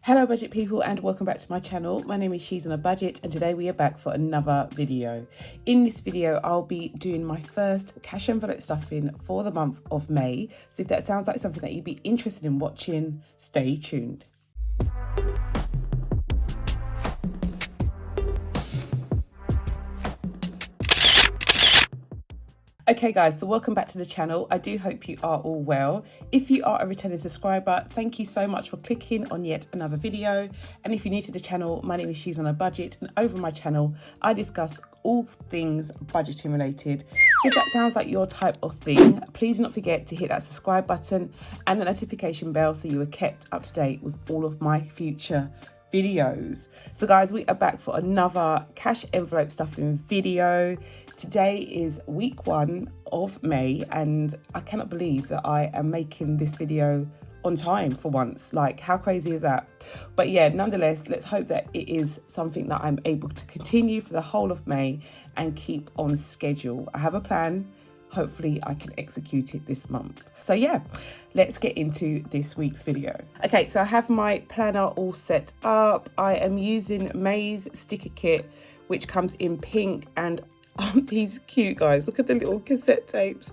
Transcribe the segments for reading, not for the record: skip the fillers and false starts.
Hello budget people and welcome back to my channel. My name is She's on a Budget and today we are back for another video. In this video I'll be doing my first cash envelope stuffing for the month of May. So if that sounds like something that you'd be interested in watching, stay tuned. Okay guys, so welcome back to the channel. I do hope you are all well. If you are a returning subscriber, thank you so much for clicking on yet another video. And if you're new to the channel, my name is She's on a Budget, and over my channel, I discuss all things budgeting related. So if that sounds like your type of thing, please do not forget to hit that subscribe button and the notification bell so you are kept up to date with all of my future videos. So guys, we are back for another cash envelope stuffing video. Today is week 1 of May and I cannot believe that I am making this video on time for once. Like, how crazy is that? But yeah, nonetheless, let's hope that it is something that I'm able to continue for the whole of May and keep on schedule. I have a plan. Hopefully I can execute it this month. So yeah, let's get into this week's video. Okay, so I have my planner all set up. I am using May's sticker kit, which comes in pink, and aren't these cute, guys? Look at the little cassette tapes,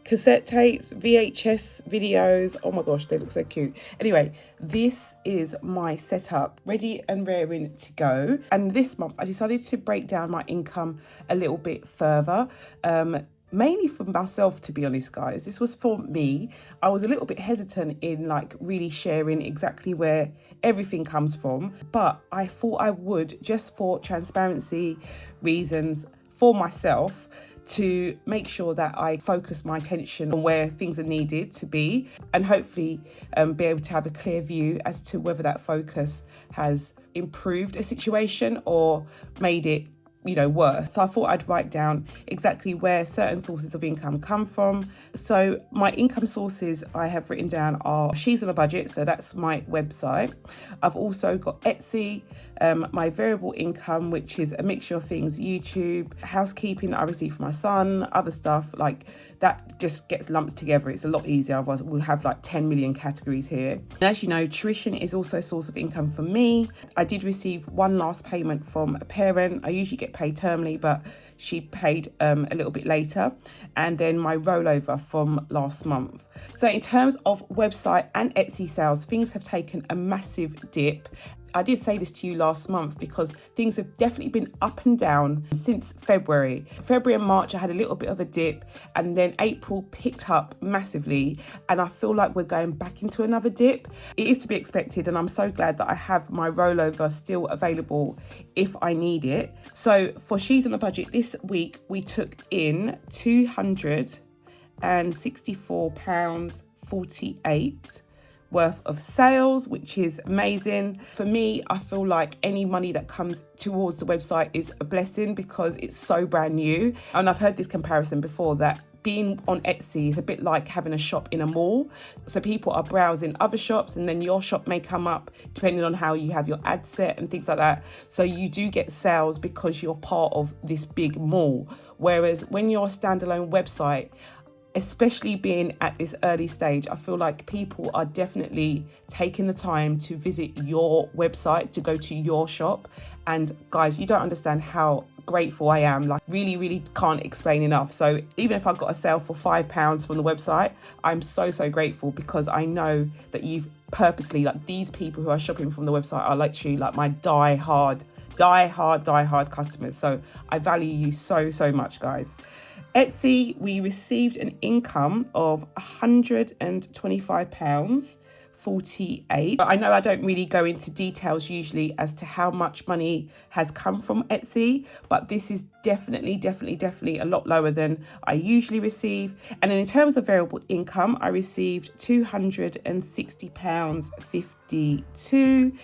VHS videos. Oh my gosh, they look so cute. Anyway, this is my setup, ready and raring to go. And this month I decided to break down my income a little bit further. Mainly for myself, to be honest, guys. This was for me. I was a little bit hesitant in like really sharing exactly where everything comes from, but I thought I would, just for transparency reasons for myself, to make sure that I focus my attention on where things are needed to be, and hopefully be able to have a clear view as to whether that focus has improved a situation or made it worse. So I thought I'd write down exactly where certain sources of income come from. So my income sources I have written down are She's on a Budget, so that's my website. I've also got Etsy, my variable income, which is a mixture of things: YouTube, housekeeping that I receive for my son, other stuff like that just gets lumped together. It's a lot easier, otherwise we'll have like 10 million categories here. And as you know, tuition is also a source of income for me. I did receive one last payment from a parent. I usually get paid termly, but she paid a little bit later. And then my rollover from last month. So in terms of website and Etsy sales, things have taken a massive dip. I did say this to you last month because things have definitely been up and down since February. February and March I had a little bit of a dip, and then April picked up massively, and I feel like we're going back into another dip. It is to be expected, and I'm so glad that I have my rollover still available if I need it. So for She's on a Budget this week, we took in £264.48 worth of sales, which is amazing. For me, I feel like any money that comes towards the website is a blessing because it's so brand new. And I've heard this comparison before, that being on Etsy is a bit like having a shop in a mall. So people are browsing other shops and then your shop may come up depending on how you have your ad set and things like that. So you do get sales because you're part of this big mall. Whereas when you're a standalone website, especially being at this early stage, I feel like people are definitely taking the time to visit your website, to go to your shop. And guys, you don't understand how grateful I am. Like, really can't explain enough. So even if I got a sale for £5 from the website, I'm so grateful, because I know that you've purposely, like, these people who are shopping from the website are literally like my die hard customers. So I value you so much, guys. Etsy, we received an income of £125.48. I know I don't really go into details usually as to how much money has come from Etsy, but this is definitely a lot lower than I usually receive. And then in terms of variable income, I received £260.52.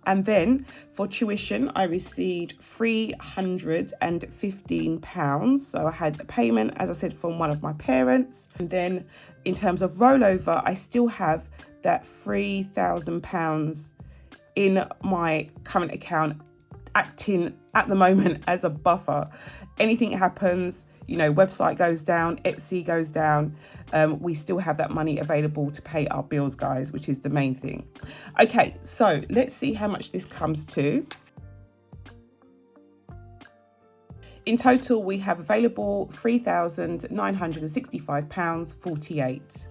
And then for tuition, I received £315. So I had a payment, as I said, from one of my parents. And then in terms of rollover, I still have that £3,000 in my current account acting at the moment as a buffer. Anything happens, you know, website goes down, Etsy goes down, we still have that money available to pay our bills, guys, which is the main thing. Okay, so let's see how much this comes to. In total, we have available £3,965.48.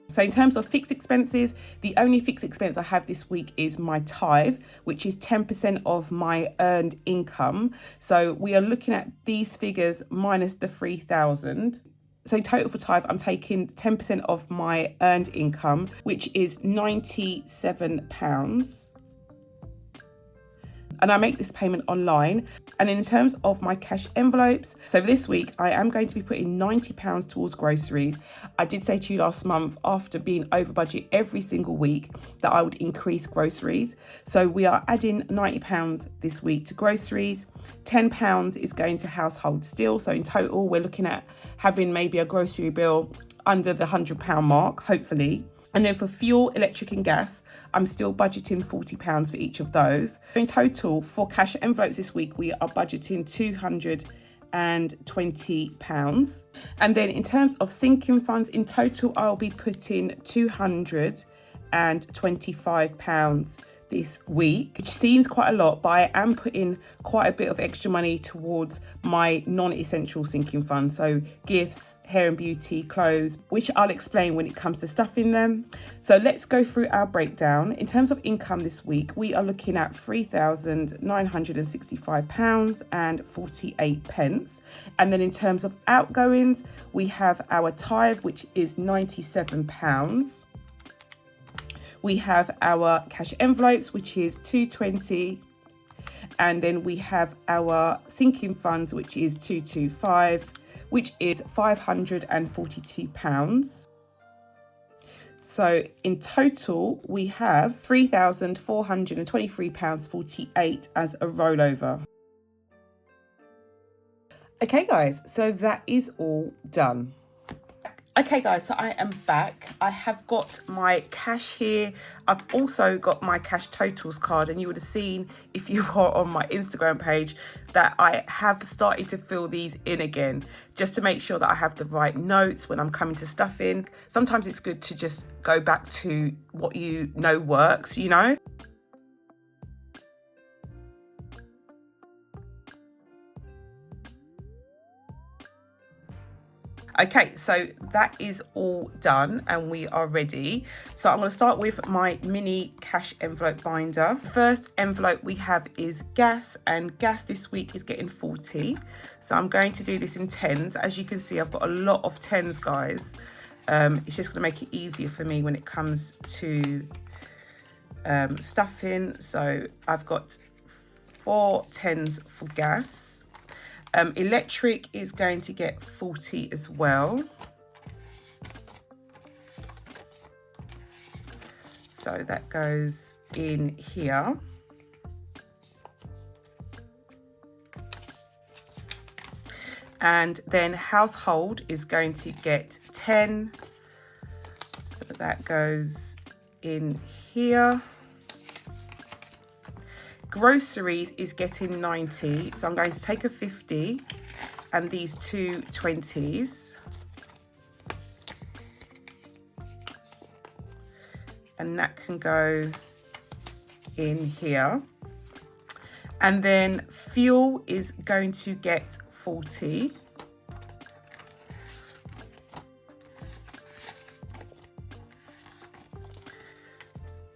So in terms of fixed expenses, the only fixed expense I have this week is my tithe, which is 10% of my earned income. So we are looking at these figures minus the 3,000. So in total for tithe, I'm taking 10% of my earned income, which is £97. And I make this payment online. And in terms of my cash envelopes, so this week I am going to be putting £90 towards groceries. I did say to you last month, after being over budget every single week, that I would increase groceries. So we are adding £90 this week to groceries. £10 is going to household still. So in total, we're looking at having maybe a grocery bill under the £100 mark, hopefully. And then for fuel, electric and gas, I'm still budgeting £40 for each of those. In total, for cash envelopes this week, we are budgeting £220. And then in terms of sinking funds, in total, I'll be putting £225 this week, which seems quite a lot, but I am putting quite a bit of extra money towards my non-essential sinking fund. So gifts, hair and beauty, clothes, which I'll explain when it comes to stuffing them. So let's go through our breakdown. In terms of income this week, we are looking at £3,965.48. And then in terms of outgoings, we have our tithe, which is £97. We have our cash envelopes, which is £220. And then we have our sinking funds, which is £225, which is £542. So in total, we have £3,423.48 as a rollover. Okay, guys, so that is all done. Okay guys, so I am back. I have got my cash here. I've also got my cash totals card, and you would have seen if you are on my Instagram page that I have started to fill these in again, just to make sure that I have the right notes when I'm coming to stuff in. Sometimes it's good to just go back to what you know works, you know? Okay, so that is all done and we are ready. So I'm going to start with my mini cash envelope binder. First envelope we have is gas, and gas this week is getting 40. So I'm going to do this in tens. As you can see, I've got a lot of tens, guys. It's just going to make it easier for me when it comes to stuffing. So I've got 4 tens for gas. Electric is going to get 40 as well. So that goes in here. And then household is going to get 10. So that goes in here. Groceries is getting 90, so I'm going to take a 50 and these 2 20s. And that can go in here. And then fuel is going to get 40.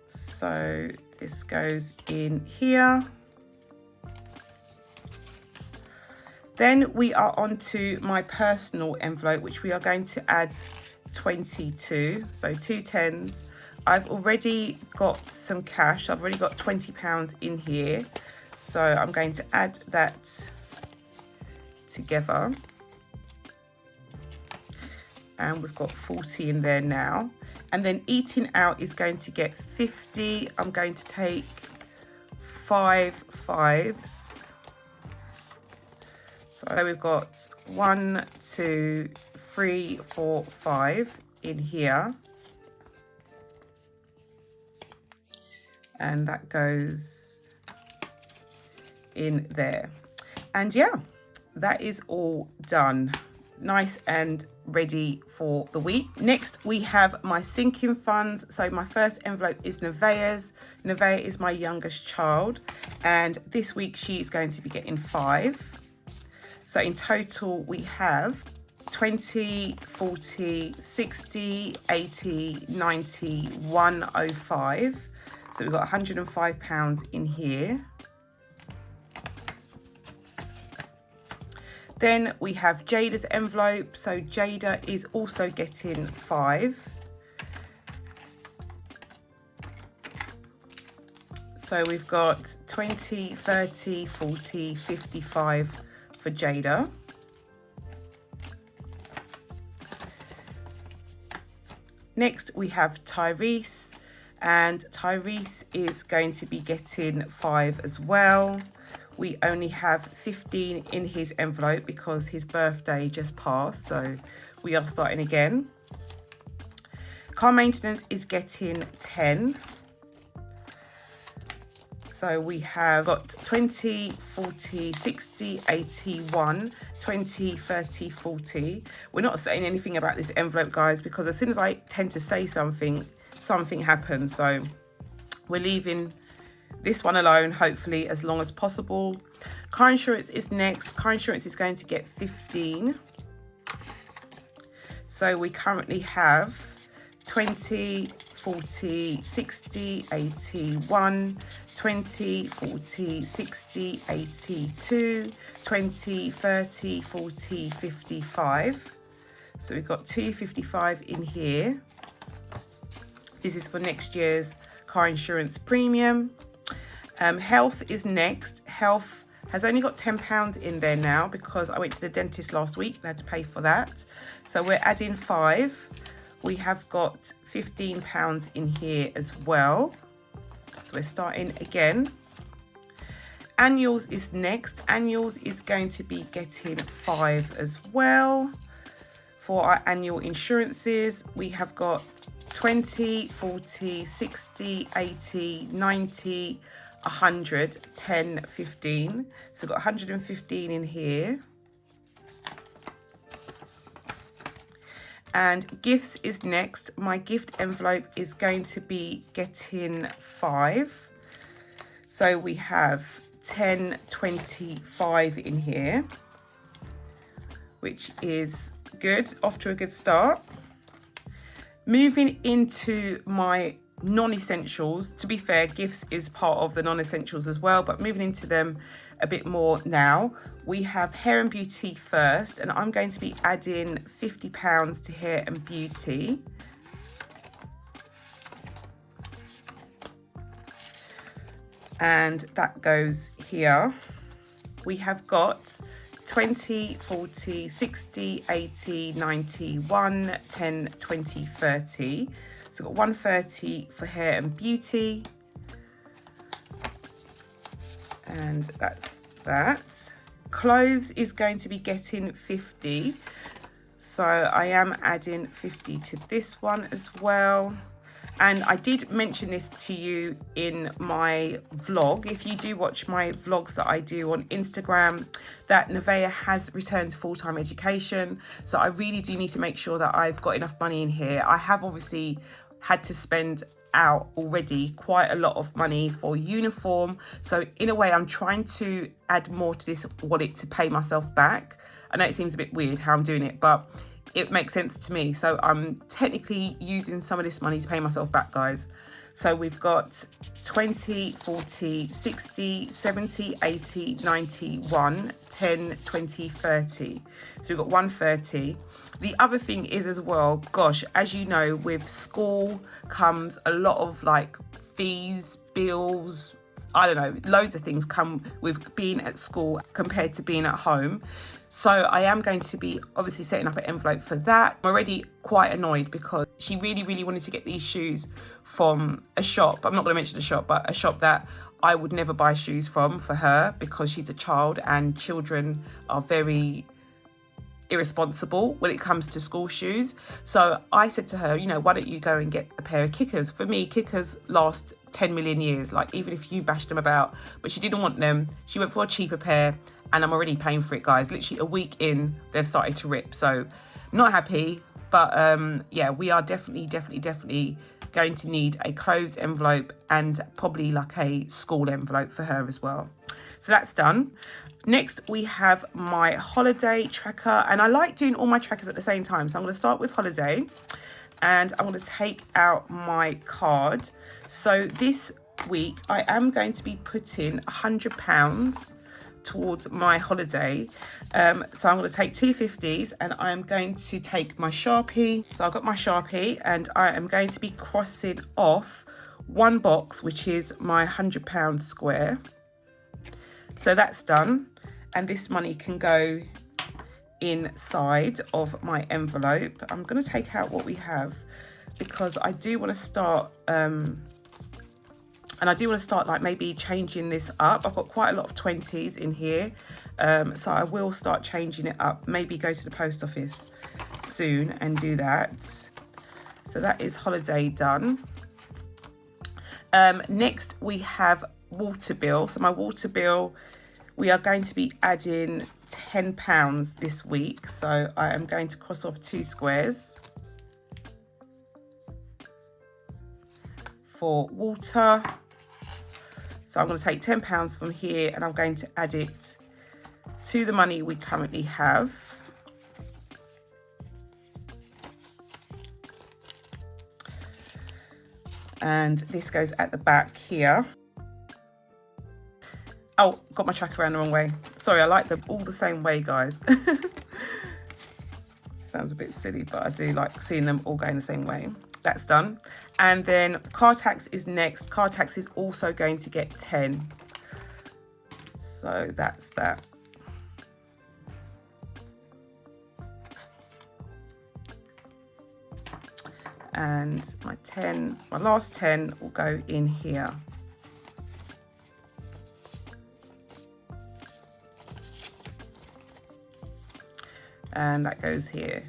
So this goes in here. Then we are on to my personal envelope, which we are going to add 22. So 2 tens. I've already got some cash. I've already got £20 in here. So I'm going to add that together. And we've got 40 in there now. And then eating out is going to get 50. I'm going to take 5 fives. So we've got 1, 2, 3, 4, 5 in here. And that goes in there. And yeah, that is all done. Nice and ready for the week. Next, we have my sinking funds. So my first envelope is Nevaeh's. Nevaeh is my youngest child, and this week she is going to be getting 5. So in total, we have 20, 40, 60, 80, 90, 105. So we've got £105 in here. Then we have Jada's envelope. So Jada is also getting 5. So we've got 20, 30, 40, 55 for Jada. Next we have Tyrese, and Tyrese is going to be getting 5 as well. We only have 15 in his envelope because his birthday just passed, so we are starting again. Car maintenance is getting 10. So we have got 20, 40, 60, 80, 1, 20, 30, 40. We're not saying anything about this envelope, guys, because as soon as I tend to say something, something happens. So we're leaving this one alone, hopefully, as long as possible. Car insurance is next. Car insurance is going to get 15. So we currently have 20, 40, 60, 80, 1, 20, 40, 60, 80, 2, 20, 30, 40, 55. So we've got 255 in here. This is for next year's car insurance premium. Health is next. Health has only got £10 in there now because I went to the dentist last week and I had to pay for that. So we're adding 5. We have got £15 in here as well. So we're starting again. Annuals is next. Annuals is going to be getting 5 as well. For our annual insurances, we have got 20, 40, 60, 80, 90, 100, 10, 15. So we've got 115 in here. And gifts is next. My gift envelope is going to be getting 5. So we have 10, 25 in here, which is good. Off to a good start. Moving into my non-essentials. To be fair, gifts is part of the non-essentials as well, but moving into them a bit more now. We have hair and beauty first, and I'm going to be adding £50 to hair and beauty. And that goes here. We have got 20, 40, 60, 80, 90, 1, 10, 20, 30. So we've got 130 for hair and beauty. And that's that. Clothes is going to be getting 50. So I am adding 50 to this one as well. And I did mention this to you in my vlog. If you do watch my vlogs that I do on Instagram, that Nevaeh has returned to full-time education. So I really do need to make sure that I've got enough money in here. I have obviously had to spend out already quite a lot of money for uniform. So in a way, I'm trying to add more to this wallet to pay myself back. I know it seems a bit weird how I'm doing it, but it makes sense to me. So I'm technically using some of this money to pay myself back, guys. So we've got 20, 40, 60, 70, 80, 90, 1, 10, 20, 30. So we've got 130. The other thing is as well, gosh, as you know, with school comes a lot of like fees, bills, I don't know, loads of things come with being at school compared to being at home. So I am going to be obviously setting up an envelope for that. I'm already quite annoyed because she really, really wanted to get these shoes from a shop. I'm not going to mention the shop, but a shop that I would never buy shoes from for her because she's a child and children are very irresponsible when it comes to school shoes. So I said to her, you know, why don't you go and get a pair of kickers? For me, kickers last 10 million years, like even if you bash them about. But she didn't want them. She went for a cheaper pair, and I'm already paying for it, guys. Literally a week in, they've started to rip. So not happy. But yeah, we are definitely going to need a clothes envelope and probably like a school envelope for her as well. So that's done. Next, we have my holiday tracker, and I like doing all my trackers at the same time. So I'm going to start with holiday, and I'm going to take out my card. So this week, I am going to be putting £100 towards my holiday. So I'm going to take 250s, and I'm going to take my Sharpie. So I've got my Sharpie, and I am going to be crossing off one box, which is my £100 square. So that's done, and this money can go inside of my envelope. I'm going to take out what we have because I do want to start like maybe changing this up. I've got quite a lot of 20s in here, so I will start changing it up, maybe go to the post office soon and do that. So that is holiday done. Next we have water bill. So my water bill, we are going to be adding £10 this week. So I am going to cross off 2 squares for water. So I'm going to take £10 from here, and I'm going to add it to the money we currently have. And this goes at the back here. Oh, got my tracker around the wrong way. Sorry, I like them all the same way, guys. Sounds a bit silly, but I do like seeing them all going the same way. That's done. And then car tax is next. Car tax is also going to get 10. So that's that. And my last 10 will go in here. And that goes here.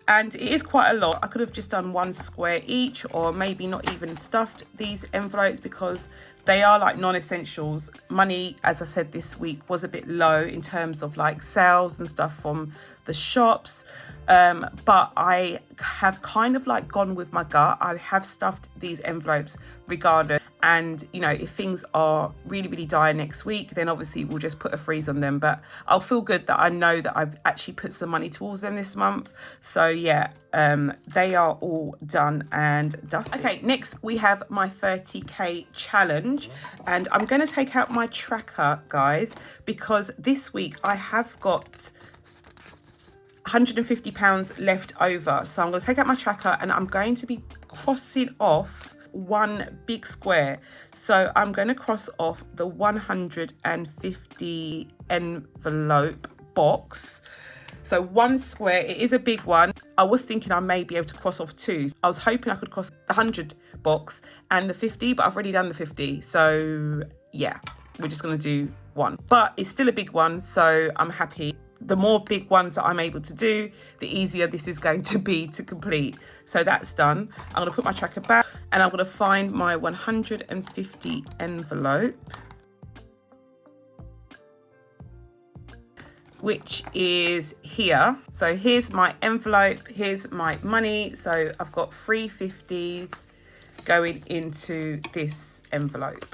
And it is quite a lot. I could have just done 1 square each, or maybe not even stuffed these envelopes because they are like non-essentials. Money, as I said, this week was a bit low in terms of like sales and stuff from the shops. But I have kind of like gone with my gut. I have stuffed these envelopes regardless. And, you know, if things are really dire next week, then obviously we'll just put a freeze on them. But I'll feel good that I know that I've actually put some money towards them this month. So, yeah, they are all done and dusted. Okay, next we have my 30k challenge. And I'm going to take out my tracker, guys, because this week I have got £150 left over. So I'm going to take out my tracker, and I'm going to be crossing off one big square. So I'm going to cross off the 150 envelope box. So 1 square, it is a big one. I was thinking I may be able to cross off 2. I was hoping I could cross the 100 box and the 50, but I've already done the 50. So yeah, we're just going to do 1. But it's still a big one, so I'm happy. The more big ones that I'm able to do, the easier this is going to be to complete. So that's done. I'm going to put my tracker back, and I'm going to find my 150 envelope, which is here. So here's my envelope, here's my money. So I've got 3 50s going into this envelope.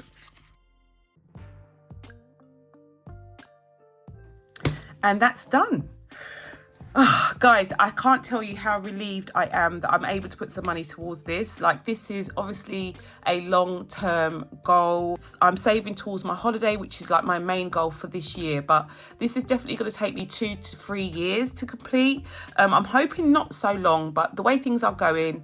And that's done. Oh, guys, I can't tell you how relieved I am that I'm able to put some money towards this. Like, this is obviously a long-term goal. I'm saving towards my holiday, which is like my main goal for this year. But this is definitely going to take me 2 to 3 years to complete. I'm hoping not so long, but the way things are going,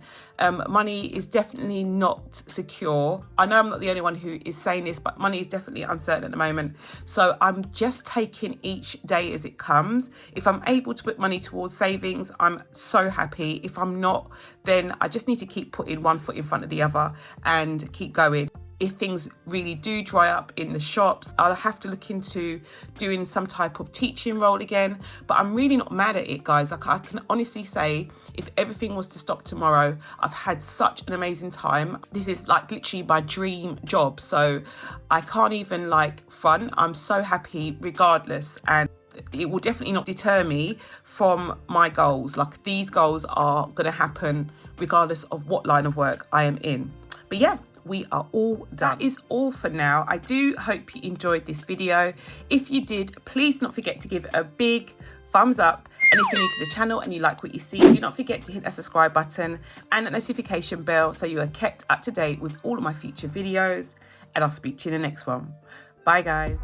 money is definitely not secure. I know I'm not the only one who is saying this, but money is definitely uncertain at the moment. So I'm just taking each day as it comes. If I'm able to put money towards savings, I'm so happy. If I'm not, then I just need to keep putting one foot in front of the other and keep going. if things really do dry up in the shops, I'll have to look into doing some type of teaching role again. But I'm really not mad at it, guys. Like, I can honestly say, if everything was to stop tomorrow, I've had such an amazing time. This is like literally my dream job. So I can't even like front. I'm so happy regardless. And it will definitely not deter me from my goals. Like, these goals are going to happen regardless of what line of work I am in. But yeah, we are all done. That is all for now. I do hope you enjoyed this video. If you did, please do not forget to give it a big thumbs up. And if you're new to the channel and you like what you see, do not forget to hit that subscribe button and that notification bell so you are kept up to date with all of my future videos. And I'll speak to you in the next one. Bye, guys.